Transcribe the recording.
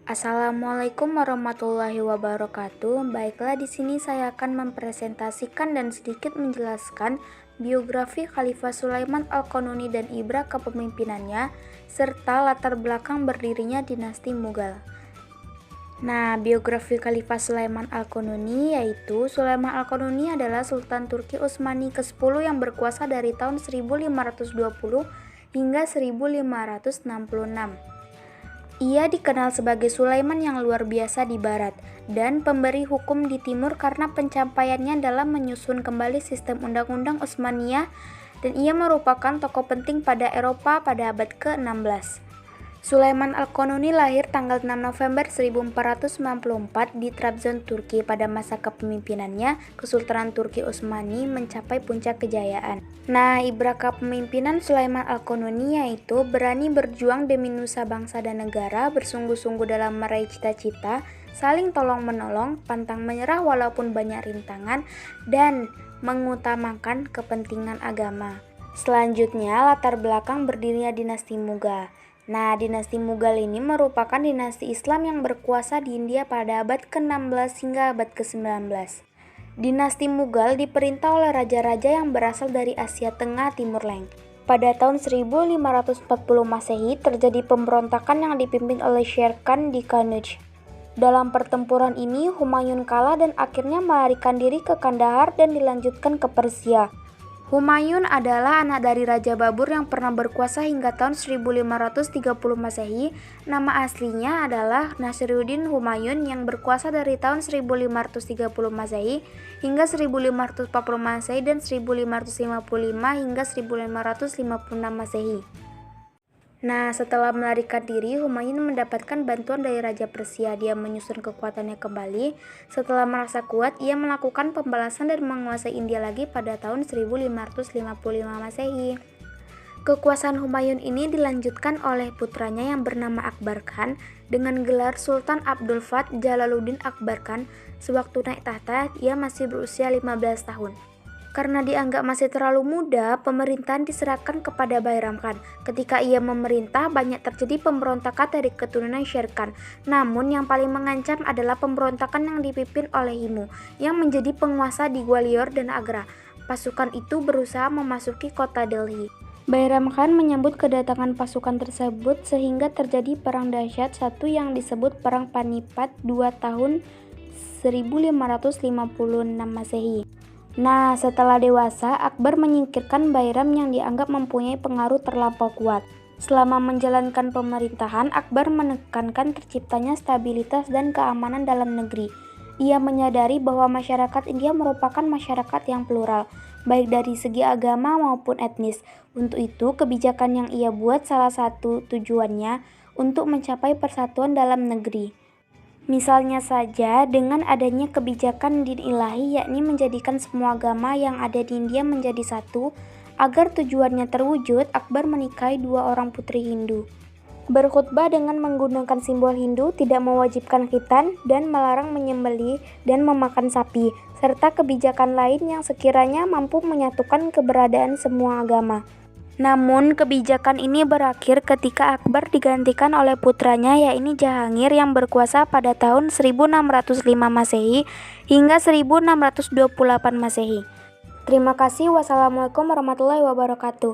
Assalamualaikum warahmatullahi wabarakatuh. Baiklah, di sini saya akan mempresentasikan dan sedikit menjelaskan biografi Khalifah Sulaiman Al-Qanuni dan Ibra kepemimpinannya, serta latar belakang berdirinya dinasti Mughal. Nah, biografi Khalifah Sulaiman Al-Qanuni yaitu Sulaiman Al-Qanuni adalah Sultan Turki Utsmani ke-10 yang berkuasa dari tahun 1520 hingga 1566. Ia dikenal sebagai Sulaiman yang luar biasa di barat dan pemberi hukum di timur karena pencapaiannya dalam menyusun kembali sistem undang-undang Utsmaniyah, dan ia merupakan tokoh penting pada Eropa pada abad ke-16. Sulaiman Al-Qanuni lahir tanggal 6 November 1494 di Trabzon, Turki. Pada masa kepemimpinannya, Kesultanan Turki Utsmani mencapai puncak kejayaan. Nah, ibra kepemimpinan Sulaiman Al-Qanuni yaitu berani berjuang demi nusa bangsa dan negara, bersungguh-sungguh dalam meraih cita-cita, saling tolong-menolong, pantang menyerah walaupun banyak rintangan, dan mengutamakan kepentingan agama. Selanjutnya, latar belakang berdirinya dinasti Mughal. Nah, dinasti Mughal ini merupakan dinasti Islam yang berkuasa di India pada abad ke-16 hingga abad ke-19. Dinasti Mughal diperintah oleh raja-raja yang berasal dari Asia Tengah Timur Leng. Pada tahun 1540 Masehi terjadi pemberontakan yang dipimpin oleh Sher Khan di Kannauj. Dalam pertempuran ini, Humayun kalah dan akhirnya melarikan diri ke Kandahar dan dilanjutkan ke Persia. Humayun adalah anak dari Raja Babur yang pernah berkuasa hingga tahun 1530 Masehi. Nama aslinya adalah Nasiruddin Humayun yang berkuasa dari tahun 1530 Masehi hingga 1540 Masehi dan 1555 hingga 1556 Masehi. Nah, setelah melarikan diri, Humayun mendapatkan bantuan dari Raja Persia. Dia menyusun kekuatannya kembali. Setelah merasa kuat, ia melakukan pembalasan dan menguasai India lagi pada tahun 1555 Masehi. Kekuasaan Humayun ini dilanjutkan oleh putranya yang bernama Akbar Khan dengan gelar Sultan Abdul Fath Jalaluddin Akbar Khan. Sewaktu naik tahta, ia masih berusia 15 tahun. Karena dianggap masih terlalu muda, pemerintahan diserahkan kepada Bairam Khan. Ketika ia memerintah, banyak terjadi pemberontakan dari keturunan Sher Khan. Namun yang paling mengancam adalah pemberontakan yang dipimpin oleh Himu, yang menjadi penguasa di Gwalior dan Agra. Pasukan itu berusaha memasuki kota Delhi. Bairam Khan menyambut kedatangan pasukan tersebut sehingga terjadi perang dahsyat satu yang disebut Perang Panipat 2 tahun 1556 Masehi. Nah, setelah dewasa, Akbar menyingkirkan Bairam yang dianggap mempunyai pengaruh terlampau kuat. Selama menjalankan pemerintahan, Akbar menekankan terciptanya stabilitas dan keamanan dalam negeri. Ia menyadari bahwa masyarakat India merupakan masyarakat yang plural, baik dari segi agama maupun etnis. Untuk itu, kebijakan yang ia buat salah satu tujuannya untuk mencapai persatuan dalam negeri. Misalnya saja dengan adanya kebijakan din ilahi, yakni menjadikan semua agama yang ada di India menjadi satu. Agar tujuannya terwujud, Akbar menikahi 2 orang putri Hindu. Berkhutbah dengan menggunakan simbol Hindu, tidak mewajibkan khitan, dan melarang menyembelih dan memakan sapi, serta kebijakan lain yang sekiranya mampu menyatukan keberadaan semua agama. Namun, kebijakan ini berakhir ketika Akbar digantikan oleh putranya yaitu Jahangir yang berkuasa pada tahun 1605 Masehi hingga 1628 Masehi. Terima kasih. Wassalamualaikum warahmatullahi wabarakatuh.